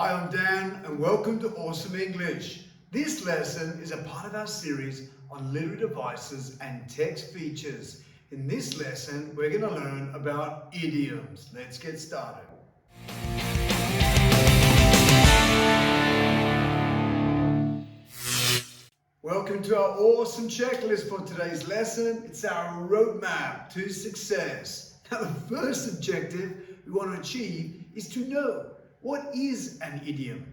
Hi, I'm Dan and welcome to Awesome English. This lesson is a part of our series on literary devices and text features. In this lesson, we're going to learn about idioms. Let's get started. Welcome to our awesome checklist for today's lesson. It's our roadmap to success. Now, the first objective we want to achieve is to know what is an idiom.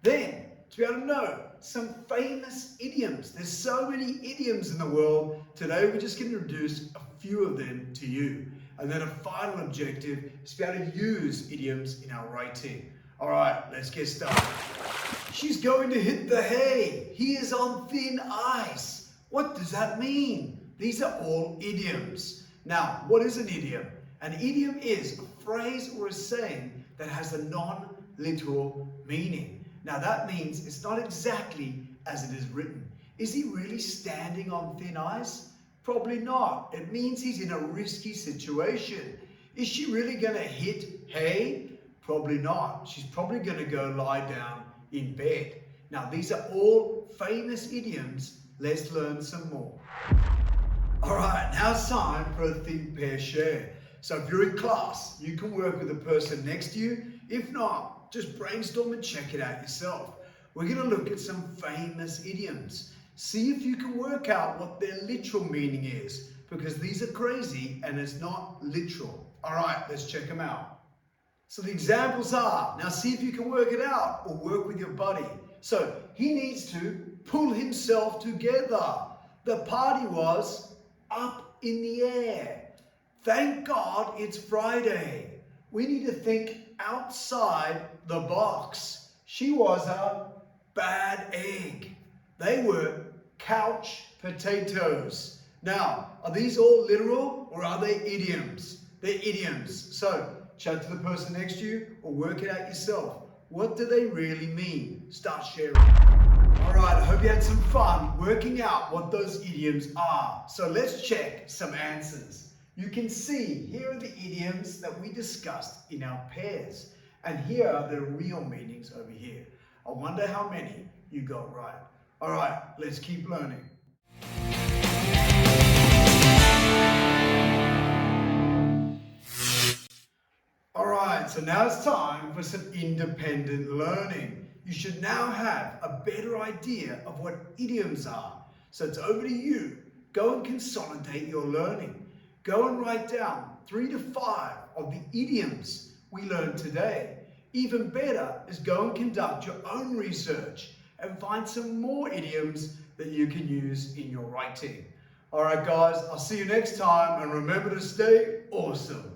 Then, to be able to know some famous idioms. There's so many idioms in the world. Today, we're just going to introduce a few of them to you. And then a final objective is to be able to use idioms in our writing. All right, let's get started. She's going to hit the hay. He is on thin ice. What does that mean? These are all idioms. Now, what is an idiom? An idiom is a phrase or a saying that has a non-literal meaning. Now, that means it's not exactly as it is written. Is he really standing on thin ice? Probably not. It means he's in a risky situation. Is she really going to hit hay? Probably not. She's probably going to go lie down in bed. Now, these are all famous idioms. Let's learn some more. All right, now it's time for a think, pair, share. So if you're in class, you can work with the person next to you. If not, just brainstorm and check it out yourself. We're going to look at some famous idioms. See if you can work out what their literal meaning is, because these are crazy and it's not literal. All right, let's check them out. So the examples are, now see if you can work it out or work with your buddy. So he needs to pull himself together. The party was up in the air. Thank God it's Friday. We need to think outside the box. She was a bad egg. They were couch potatoes. Now, are these all literal or are they idioms? They're idioms. So chat to the person next to you or work it out yourself. What do they really mean? Start sharing. All right, I hope you had some fun working out what those idioms are. So let's check some answers. You can see here are the idioms that we discussed in our pairs. And here are the real meanings over here. I wonder how many you got right. All right, let's keep learning. So now it's time for some independent learning. You should now have a better idea of what idioms are. So it's over to you. Go and consolidate your learning. Go and write down 3 to 5 of the idioms we learned today. Even better is go and conduct your own research and find some more idioms that you can use in your writing. All right, guys, I'll see you next time, and remember to stay awesome.